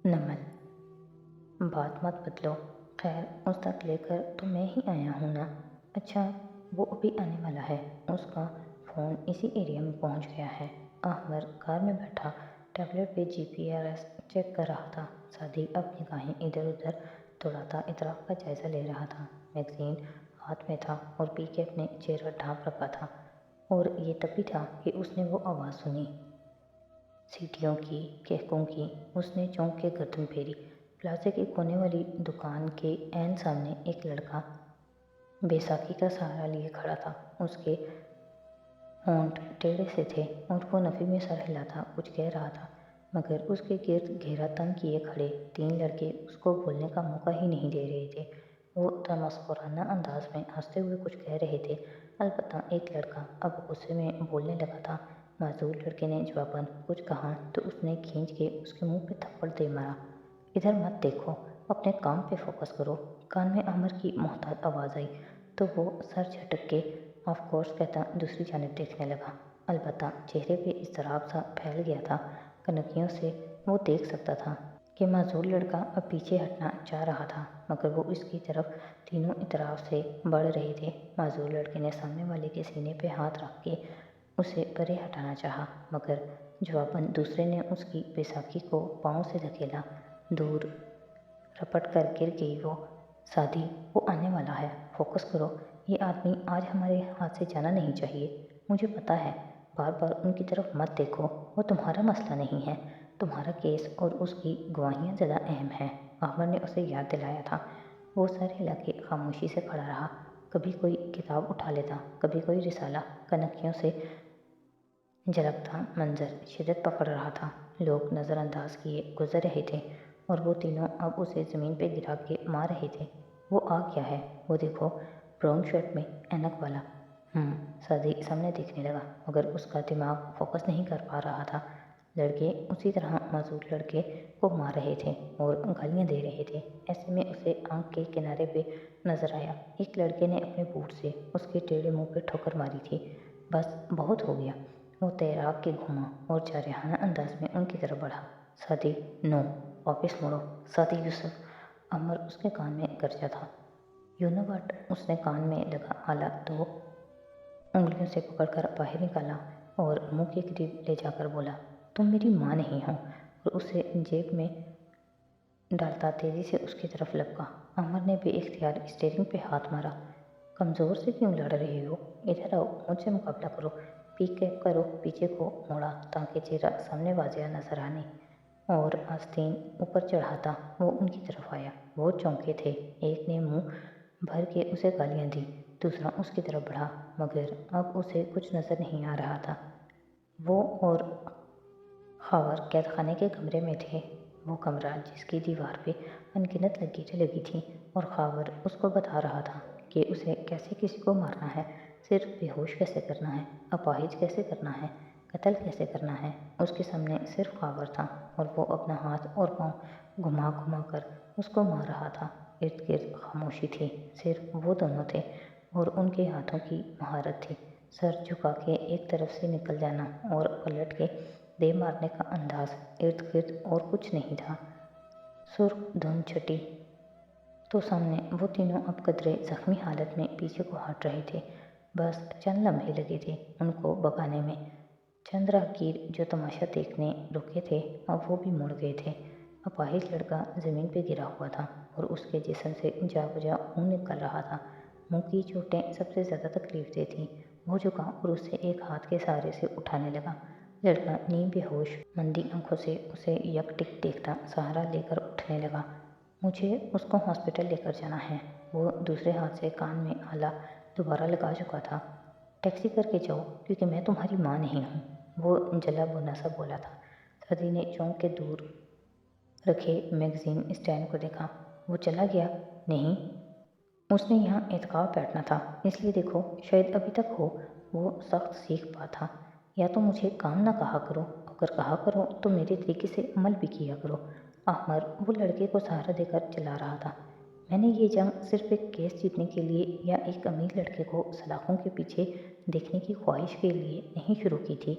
नमन, बात मत बदलो। खैर उस तक लेकर तो मैं ही आया हूँ ना। अच्छा, वो अभी आने वाला है। उसका फ़ोन इसी एरिया में पहुँच गया है। अहमर कार में बैठा टैबलेट पे जीपीआरएस चेक कर रहा था। सादी अब निगाहें इधर उधर दौड़ाता इतराब का जायज़ा ले रहा था। मैगज़ीन हाथ में था और पी के अपने चेहरा ढाँप रखा था। और ये तभी था कि उसने वो आवाज़ सुनी, सीटियों की, केकों की। उसने चौंक के गर्दन फेरी। प्लाजे के कोने वाली दुकान के ऐन सामने एक लड़का बैसाखी का सहारा लिए खड़ा था। उसके होंठ टेढ़े से थे और वो नफ़ी में सर हिलाता कुछ कह रहा था, मगर उसके गिर्द घेरा तंग किए खड़े 3 लड़के उसको बोलने का मौका ही नहीं दे रहे थे। वो तमस्खुराना अंदाज में हंसते हुए कुछ कह रहे थे। अलबत्ता एक लड़का अब गुस्से में बोलने लगा था। माजूर लड़के ने जवाबन कुछ कहा तो उसने खींच के उसके मुंह पे थप्पड़ दे मारा। इधर मत देखो, अपने काम पे फोकस करो। कान में अमर की मोहताज आवाज़ आई तो वो सर झटक के ऑफ कोर्स कहता दूसरी जानिब देखने लगा। अलबत्ता चेहरे पे इज़्तिराब सा फैल गया था। कनखियों से वो देख सकता था कि माजूर लड़का अब पीछे हटना चाह रहा था, मगर वो इसकी तरफ तीनों इतराब से बढ़ रहे थे। माजूर लड़के ने सामने वाले के सीने पे हाथ रख के उसे परे हटाना चाहा, मगर जवाबन दूसरे ने उसकी बैसाखी को पाँव से धकेला। दूर रपट कर गिर गई वो। सादी, वो आने वाला है, फोकस करो। ये आदमी आज हमारे हाथ से जाना नहीं चाहिए। मुझे पता है, बार बार उनकी तरफ मत देखो। वो तुम्हारा मसला नहीं है। तुम्हारा केस और उसकी गवाहियाँ ज़्यादा अहम हैं। अहमद ने उसे याद दिलाया था। वो सर हिला के खामोशी से खड़ा रहा। कभी कोई किताब उठा लेता, कभी कोई रिसाला। कनखियों से झलकता मंजर शिद्दत पकड़ रहा था। लोग नज़रअंदाज किए गुजर रहे थे और वो तीनों अब उसे ज़मीन पे गिरा के मार रहे थे। वो आ गया है, वो देखो, ब्राउन शर्ट में ऐनक वाला। सादी सामने देखने लगा, मगर उसका दिमाग फोकस नहीं कर पा रहा था। लड़के उसी तरह माजूर लड़के को मार रहे थे और गालियाँ दे रहे थे। ऐसे में उसे आंख के किनारे पे नजर आया, एक लड़के ने अपने बूट से उसके टेढ़े मुंह पे ठोकर मारी थी। बस बहुत हो गया। वो तैराक के घुमा और जारहाना अंदाज में उनकी तरफ बढ़ा। सादी, नो, वापस मुड़ो। सादी यूसुफ। अमर उसके कान में गरजा था। You know what. उसने कान में लगा आला 2 उंगलियों से पकड़कर बाहर निकाला और मुंह के करीब ले जाकर बोला, तुम मेरी माँ नहीं हो। और उसे जेब में डालता तेजी से उसकी तरफ लपका। अमर ने बेइख्तियार स्टीयरिंग पे हाथ मारा। कमज़ोर से क्यों लड़ रहे हो? इधर आओ, मुझसे मुकाबला करो। पीक कैप करो। पीछे को मोड़ा ताकि चेहरा सामने वाजिया नजर आने और आस्तीन ऊपर चढ़ाता वो उनकी तरफ आया। वो चौंके थे। एक ने मुंह भर के उसे गालियां दी, दूसरा उसकी तरफ बढ़ा, मगर अब उसे कुछ नजर नहीं आ रहा था। वो और खावर कैद खाने के कमरे में थे। वो कमरा जिसकी दीवार पे अनगिनत लकीरें लगी थीं और खावर उसको बता रहा था कि उसे कैसे किसी को मारना है, सिर्फ बेहोश कैसे करना है, अपाहिज कैसे करना है, कत्ल कैसे करना है। उसके सामने सिर्फ खावर था और वो अपना हाथ और पाँव घुमा घुमा कर उसको मार रहा था। इर्द गिर्द खामोशी थी, सिर्फ वो दोनों थे और उनके हाथों की महारत थी। सर झुका के एक तरफ से निकल जाना और पलट के दे मारने का अंदाज। इर्द गिर्द और कुछ नहीं था। सुर्ख धुंध छटी तो सामने वो तीनों अब कदरे जख्मी हालत में पीछे को हट रहे थे। बस चंद लम्हे लगे थे उनको भगाने में। चंद राहगीर जो तमाशा देखने रुके थे अब वो भी मुड़ गए थे। अपाहिज लड़का ज़मीन पे गिरा हुआ था और उसके जिस्म से जा बजा खून निकल रहा था। मुंह की चोटें सबसे ज़्यादा तकलीफ दे थीं। वो झुका और उसे एक हाथ के सहारे से उठाने लगा। लड़का नीम बेहोश मंदी आंखों से उसे यकटिक देखता सहारा लेकर उठने लगा। मुझे उसको हॉस्पिटल लेकर जाना है। वो दूसरे हाथ से कान में आला दोबारा लगा चुका था। टैक्सी करके जाओ, क्योंकि मैं तुम्हारी माँ नहीं हूँ, वो जला भुना सा बोला था। सदी ने चौंक के दूर रखे मैगज़ीन स्टैंड को देखा। वो चला गया? नहीं, उसने यहाँ एतकाफ बैठना था, इसलिए देखो, शायद अभी तक हो। वो सख्त सीख पा था। या तो मुझे काम ना कहा करो, अगर कहा करो तो मेरे तरीके से अमल भी किया करो। अहमर वो लड़के को सहारा देकर चला रहा था। मैंने ये जंग सिर्फ एक केस जीतने के लिए या एक अमीर लड़के को सलाखों के पीछे देखने की ख्वाहिश के लिए नहीं शुरू की थी।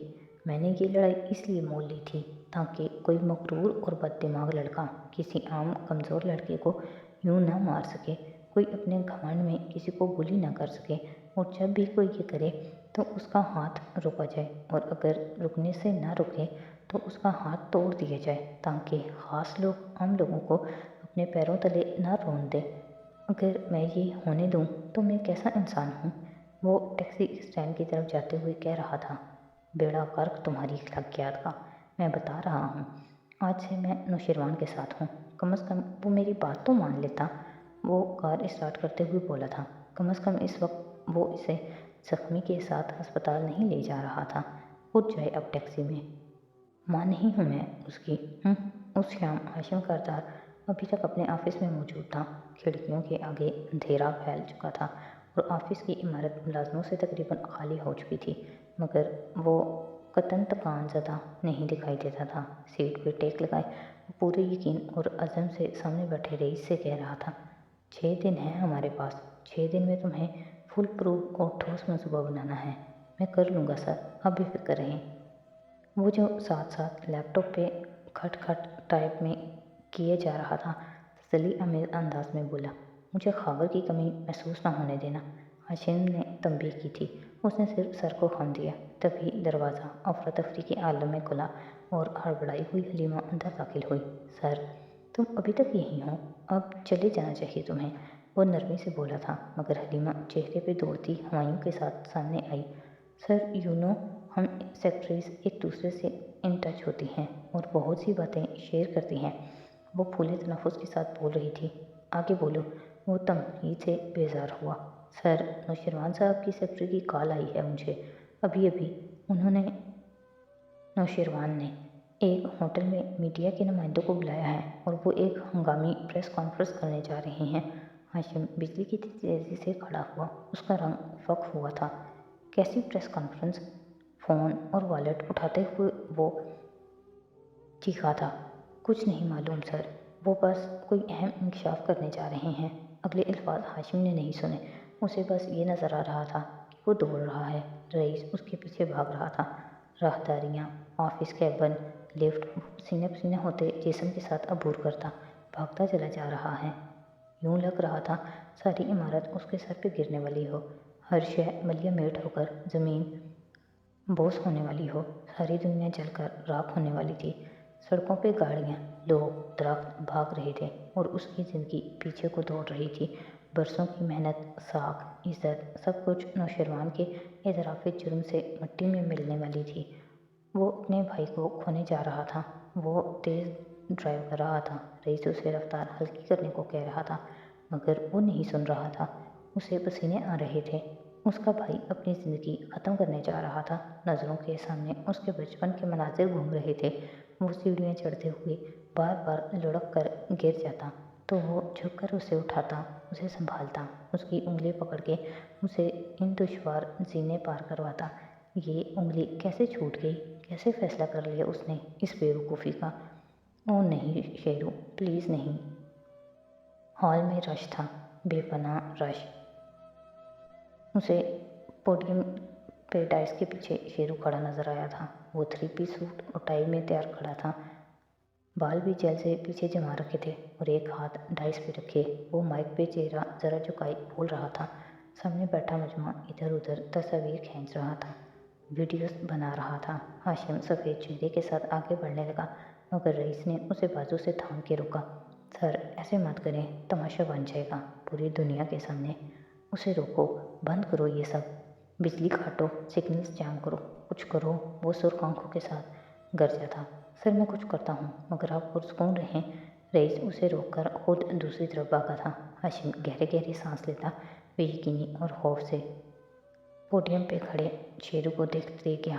मैंने ये लड़ाई इसलिए मोल ली थी تاکہ کوئی مغرور اور بد دماغ لڑکا کسی عام کمزور لڑکے کو یوں نہ مار سکے، کوئی اپنے گھمنڈ میں کسی کو بلی نہ کر سکے، اور جب بھی کوئی یہ کرے تو اس کا ہاتھ روکا جائے، اور اگر رکنے سے نہ رکے تو اس کا ہاتھ توڑ دیا جائے، تاکہ خاص لوگ عام لوگوں کو اپنے پیروں تلے نہ رون دیں۔ اگر میں یہ ہونے دوں تو میں کیسا انسان ہوں؟ وہ ٹیکسی اسٹینڈ کی طرف جاتے ہوئے کہہ رہا تھا۔ بیڑا غرق تمہاری اخلاقیات کا، میں بتا رہا ہوں، آج سے میں نوشیروان کے ساتھ ہوں، کم از کم وہ میری بات تو مان لیتا۔ وہ کار اسٹارٹ کرتے ہوئے بولا تھا، کم از کم اس وقت وہ اسے زخمی کے ساتھ ہسپتال نہیں لے جا رہا تھا۔ اٹھ جائے اب ٹیکسی میں۔ ماں نہیں ہوں میں اس کی۔ اس شام ہاشم کردار ابھی تک اپنے آفس میں موجود تھا۔ کھڑکیوں کے آگے اندھیرا پھیل چکا تھا اور آفس کی عمارت ملازموں سے تقریباً خالی ہو چکی تھی، مگر وہ قطعاً تکان زدہ نہیں دکھائی دیتا تھا۔ سیٹ پہ ٹیک لگائے وہ پورے یقین اور عزم سے سامنے بیٹھے رئیس سے کہہ رہا تھا، 6 دن ہیں ہمارے پاس، 6 دن میں تمہیں فل پروف اور ٹھوس منصوبہ بنانا ہے۔ میں کر لوں گا سر، آپ بے فکر رہیں۔ وہ جو ساتھ ساتھ لیپ ٹاپ پہ کھٹ کھٹ ٹائپ میں کیے جا رہا تھا، تسلی آمیز انداز میں بولا، مجھے خاور کی کمی محسوس نہ ہونے دینا۔ ہاشم نے تنبیہ کی تھی، اس نے صرف سر کو خم دیا۔ تبھی دروازہ افراتفری کے عالم میں کھلا اور ہڑبڑائی ہوئی حلیمہ اندر داخل ہوئی۔ سر، تم ابھی تک یہیں ہو؟ اب چلے جانا چاہیے تمہیں، وہ نرمی سے بولا تھا، مگر حلیمہ چہرے پہ دوڑتی ہوائیوں کے ساتھ سامنے آئی۔ سر، ہم سیکرٹریز ایک دوسرے سے ان ٹچ ہوتی ہیں اور بہت سی باتیں شیئر کرتی ہیں۔ وہ پھولے تنفس کے ساتھ بول رہی تھی، آگے بولو۔ وہ تمہید سے بیزار ہوا۔ سر، نوشیروان صاحب کی سیکرٹری کی کال آئی ہے مجھے، ابھی نوشیروان نے ایک ہوٹل میں میڈیا کے نمائندوں کو بلایا ہے اور وہ ایک ہنگامی پریس کانفرنس کرنے جا رہے ہیں۔ ہاشم بجلی کی تیزی سے کھڑا ہوا، اس کا رنگ فک ہوا تھا۔ کیسی پریس کانفرنس؟ فون اور والیٹ اٹھاتے ہوئے وہ چیخا تھا، کچھ نہیں معلوم سر، وہ بس کوئی اہم انکشاف کرنے جا رہے ہیں۔ اگلے الفاظ ہاشم نے نہیں سنے، اسے بس یہ نظر آ رہا تھا کہ وہ دوڑ رہا ہے، رئیس اس کے پیچھے بھاگ رہا تھا۔ راہداریاں، آفس کیبن، لفٹ، سینے پسینے ہوتے جسم کے ساتھ عبور کرتا بھاگتا چلا جا رہا ہے۔ یوں لگ رہا تھا ساری عمارت اس کے سر پہ گرنے والی ہو، ہر شے ملیہ میٹ ہو کر زمین بوس ہونے والی ہو، ساری دنیا جل کر راکھ ہونے والی تھی۔ سڑکوں پہ گاڑیاں، لوگ، درخت بھاگ رہے تھے اور اس کی زندگی پیچھے کو دوڑ رہی تھی۔ برسوں کی محنت، ساکھ، عزت، سب کچھ نوشیروان کے اعتراف جرم سے مٹی میں ملنے والی تھی۔ وہ اپنے بھائی کو کھونے جا رہا تھا۔ وہ تیز ڈرائیو کر رہا تھا، رئیس اسے رفتار ہلکی کرنے کو کہہ رہا تھا، مگر وہ نہیں سن رہا تھا۔ اسے پسینے آ رہے تھے، اس کا بھائی اپنی زندگی ختم کرنے جا رہا تھا۔ نظروں کے سامنے اس کے بچپن کے مناظر گھوم رہے تھے۔ وہ سیڑھیاں چڑھتے ہوئے بار بار لڑک کر گر جاتا تو وہ جھک کر اسے اٹھاتا، اسے سنبھالتا، اس کی انگلی پکڑ کے اسے ان دشوار زینے پار کرواتا۔ یہ انگلی کیسے چھوٹ گئی؟ کیسے فیصلہ کر لیا اس نے اس بیوقوفی کا؟ او نہیں شیرو، پلیز نہیں۔ ہال میں رش تھا، بے پناہ رش۔ اسے پوڈیم پہ ڈائس کے پیچھے شیرو کھڑا نظر آیا تھا۔ وہ 3 پیس سوٹ اور ٹائی میں تیار کھڑا تھا، بال بھی جیل سے پیچھے جما رکھے تھے اور ایک ہاتھ ڈائس پہ رکھے وہ مائک پہ چہرہ ذرا جھکائے بول رہا تھا۔ سامنے بیٹھا مجموعہ ادھر ادھر تصاویر کھینچ رہا تھا، ویڈیوز بنا رہا تھا۔ ہاشم سفید چہرے کے ساتھ آگے بڑھنے لگا، مگر رئیس نے اسے بازو سے تھام کے روکا۔ سر، ایسے مت کریں، تماشا بن جائے گا پوری دنیا کے سامنے۔ اسے روکو، بند کرو یہ سب، بجلی کاٹو، سگنلز جام کرو، کچھ کرو۔ وہ سرخ آنکھوں کے ساتھ گرجا تھا، سر میں کچھ کرتا ہوں، مگر آپ پرسکون رہیں۔ رئیس اسے روک کر خود دوسری طرف بھاگا تھا۔ ہاشم گہرے گہرے سانس لیتا، بے یقینی اور خوف سے پوڈیم پہ کھڑے شیرو کو دیکھتے گیا۔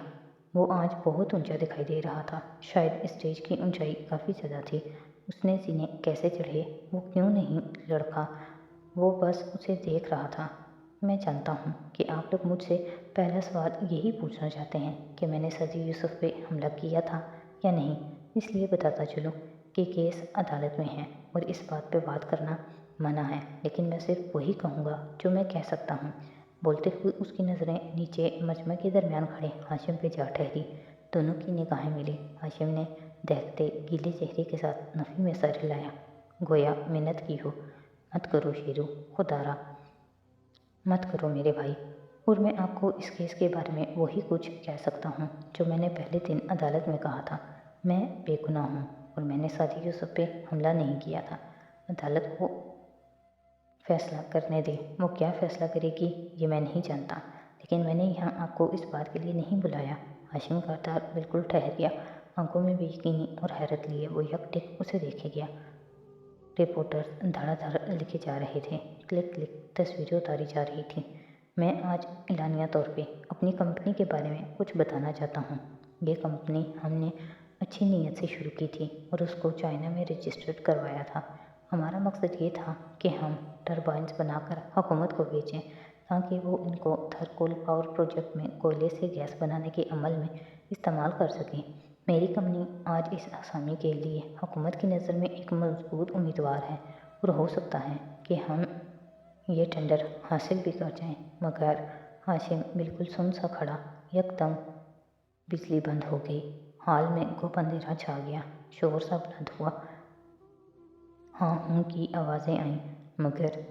وہ آج بہت اونچا دکھائی دے رہا تھا، شاید اسٹیج کی اونچائی کافی زیادہ تھی۔ اس نے زینے کیسے چڑھے، وہ کیوں نہیں لڑکا؟ وہ بس اسے دیکھ رہا تھا۔ میں جانتا ہوں کہ آپ لوگ مجھ سے پہلا سوال یہی پوچھنا چاہتے ہیں کہ میں نے سعدی یوسف پہ حملہ کیا تھا یا نہیں، اس لیے بتاتا چلوں کہ کیس عدالت میں ہے اور اس بات پہ بات کرنا منع ہے، لیکن میں صرف وہی کہوں گا جو میں کہہ سکتا ہوں۔ بولتے ہوئے اس کی نظریں نیچے مجمع کے درمیان کھڑے ہاشم پہ جا ٹھہری۔ دونوں کی نگاہیں ملی۔ ہاشم نے देखते गीले चेहरे के साथ नफ़ी में सर हिलाया, गोया मिन्नत की हो। मत करो शेरू, खुदारा मत करो मेरे भाई। और मैं आपको इस केस के बारे में वही कुछ कह सकता हूँ जो मैंने पहले दिन अदालत में कहा था। मैं बेगुनाह हूँ और मैंने सादी यूसुफ पे हमला नहीं किया था। अदालत को फैसला करने दे, वो क्या फ़ैसला करेगी ये मैं नहीं जानता, लेकिन मैंने यहाँ आपको इस बात के लिए नहीं बुलाया। हाशिम करतार बिल्कुल ठहर गया। आंखों में बेयकीनी और हैरत लिए वो यकटिक उसे देखे गया। रिपोर्टर्स धड़ाधड़ लिखे जा रहे थे, क्लिक क्लिक तस्वीरें उतारी जा रही थी। मैं आज एलानिया तौर पे अपनी कंपनी के बारे में कुछ बताना चाहता हूँ। ये कंपनी हमने अच्छी नीयत से शुरू की थी और उसको चाइना में रजिस्टर्ड करवाया था। हमारा मकसद ये था कि हम टरबाइन्स बनाकर हुकूमत को बेचें ताकि वो इनको थर्कोल पावर प्रोजेक्ट में कोयले से गैस बनाने के अमल में इस्तेमाल कर सकें। मेरी कंपनी आज इस आसामी के लिए हुकूमत की नज़र में एक मजबूत उम्मीदवार है और हो सकता है कि हम ये टेंडर हासिल भी कर जाएं। मगर हाशिम बिल्कुल सुन सा खड़ा। यकदम बिजली बंद हो गई। हाल में गुप अंधेरा छा गया। शोर सा बुलंद हुआ। हाँ हूँ की आवाज़ें आईं, मगर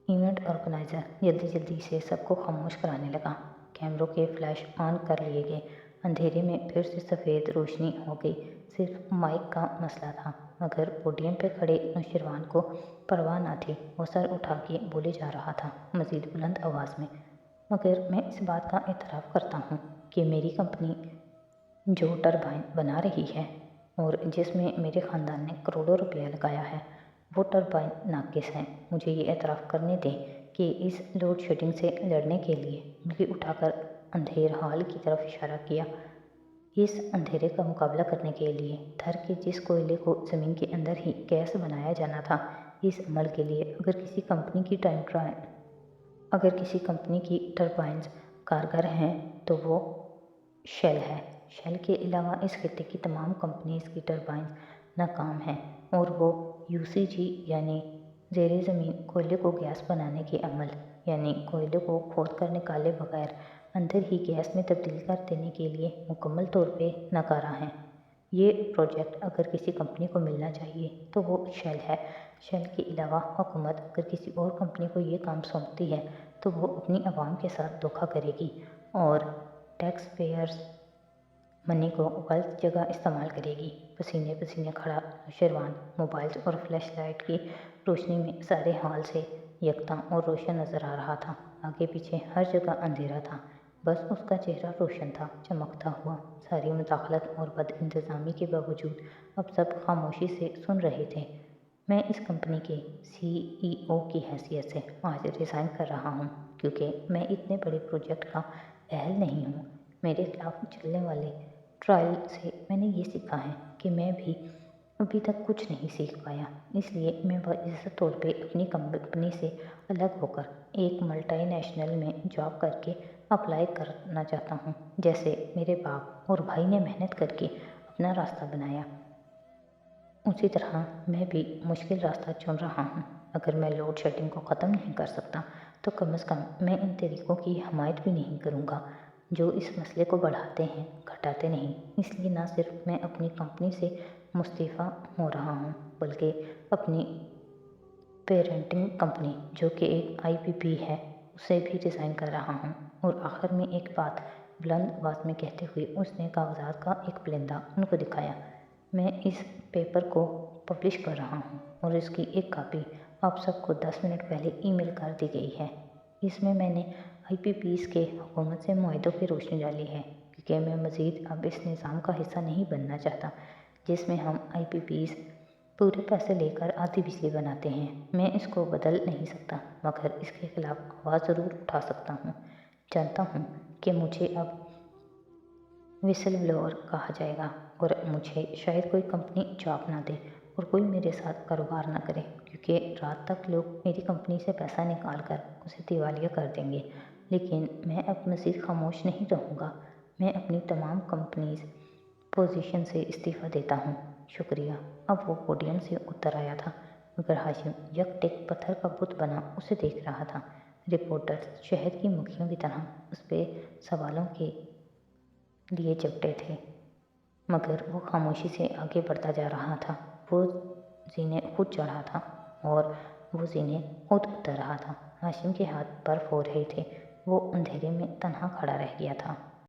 इवेंट ऑर्गेनाइज़र जल्दी जल्दी से सबको खामोश कराने लगा। कैमरों के फ्लैश ऑन कर लिए गए। अंधेरे में फिर से सफ़ेद रोशनी हो गई। सिर्फ माइक का मसला था, मगर पोडियम पे खड़े नौशरवान को परवाह न थी। वो सर उठा के बोले जा रहा था मज़ीद बुलंद आवाज़ में, मगर मैं इस बात का एतराफ़ करता हूँ कि मेरी कंपनी जो टरबाइन बना रही है और जिसमें मेरे ख़ानदान ने करोड़ों रुपया लगाया है, वो टरबाइन नाकिस है। मुझे ये एतराफ़ करने दें कि इस लोड शेडिंग से लड़ने के लिए उंगली उठाकर अंधेर हाल की तरफ इशारा किया। इस अंधेरे का मुकाबला करने के लिए थर के जिस कोयले को ज़मीन के अंदर ही गैस बनाया जाना था, इस अमल के लिए अगर किसी कंपनी की टरबाइन्स कारगर हैं तो वो शेल है। शेल के अलावा इस खित्ते की तमाम कंपनीज की टरबाइन्स नाकाम हैं और वो यूसीजी यानी ज़ेरे ज़मीन कोयले को गैस बनाने के अमल यानी कोयले को खोद कर निकाले बगैर अंदर ही गैस में तब्दील कर देने के लिए मुकम्मल तौर पे नाकारा हैं। ये प्रोजेक्ट अगर किसी कंपनी को मिलना चाहिए तो वो शेल है। शेल के अलावा हुकूमत अगर किसी और कंपनी को ये काम सौंपती है तो वो अपनी आवाम के साथ धोखा करेगी और टैक्स पेयर्स मनी को गलत जगह इस्तेमाल करेगी। पसीने पसीने खड़ा शेरवान मोबाइल्स और फ्लैश लाइट की रोशनी में सारे हाल से यकता और रोशन नज़र आ रहा था। आगे पीछे हर जगह अंधेरा था, बस उसका चेहरा रोशन था, चमकता हुआ। सारी मुदाखलत और बद इंतज़ामी के बावजूद अब सब खामोशी से सुन रहे थे। मैं इस कंपनी के CEO की हैसियत से आज रिज़ाइन कर रहा हूँ क्योंकि मैं इतने बड़े प्रोजेक्ट का अहल नहीं हूँ। मेरे खिलाफ चलने वाले ट्रायल से मैंने ये सीखा है कि मैं भी अभी तक कुछ नहीं सीख पाया, इसलिए मैं बाइज़्ज़त तौर पे अपनी कंपनी से अलग होकर एक मल्टीनेशनल में जॉब करके अप्लाई करना चाहता हूँ, जैसे मेरे बाप और भाई ने मेहनत करके अपना रास्ता बनाया, उसी तरह मैं भी मुश्किल रास्ता चुन रहा हूँ। अगर मैं लोड शेडिंग को ख़त्म नहीं कर सकता तो कम से कम मैं इन तरीक़ों की हमायत भी नहीं करूँगा जो इस मसले को बढ़ाते हैं, घटाते नहीं। इसलिए ना सिर्फ मैं अपनी कंपनी से मुस्तीफ़ा हो रहा हूँ, बल्कि अपनी पेरेंटिंग कंपनी जो कि एक IPP है उसे भी डिज़ाइन कर रहा हूँ। और आखिर में एक बात बुलंद आवाज़ में कहते हुए उसने कागजात का एक पिलंदा उनको दिखाया। मैं इस पेपर को पब्लिश कर रहा हूँ और इसकी एक कॉपी आप सबको 10 मिनट पहले ईमेल कर दी गई है। इसमें मैंने IPPs के हुकूमत से मुआहदों की रोशनी डाली है क्योंकि मैं मज़ीद अब इस निज़ाम का हिस्सा नहीं बनना चाहता जिसमें हम IPPs पूरे पैसे लेकर आधी बिजली बनाते हैं। मैं इसको बदल नहीं सकता, मगर इसके खिलाफ आवाज़ ज़रूर उठा सकता हूँ। जानता हूँ कि मुझे अब विसल ब्लोअर कहा जाएगा और मुझे शायद कोई कंपनी जॉब ना दे और कोई मेरे साथ कारोबार ना करे क्योंकि रात तक लोग मेरी कंपनी से पैसा निकाल कर उसे दिवालिया कर देंगे। लेकिन मैं अब मज़ीद खामोश नहीं रहूँगा। मैं अपनी तमाम कंपनीज पोजीशन से इस्तीफ़ा देता हूँ। शुक्रिया। अब वो पोडियम से उतर आया था, मगर हाशिम यकटिक पत्थर का बुत बना उसे देख रहा था। रिपोर्टर्स शहद की मक्खियों की तरह उस पर सवालों के लिए चिपटे थे। مگر وہ خاموشی سے آگے بڑھتا جا رہا تھا۔ وہ زینے خود چڑھا تھا اور وہ زینے خود اتر رہا تھا۔ ہاشم کے ہاتھ برف ہو رہے تھے، وہ اندھیرے میں تنہا کھڑا رہ گیا تھا۔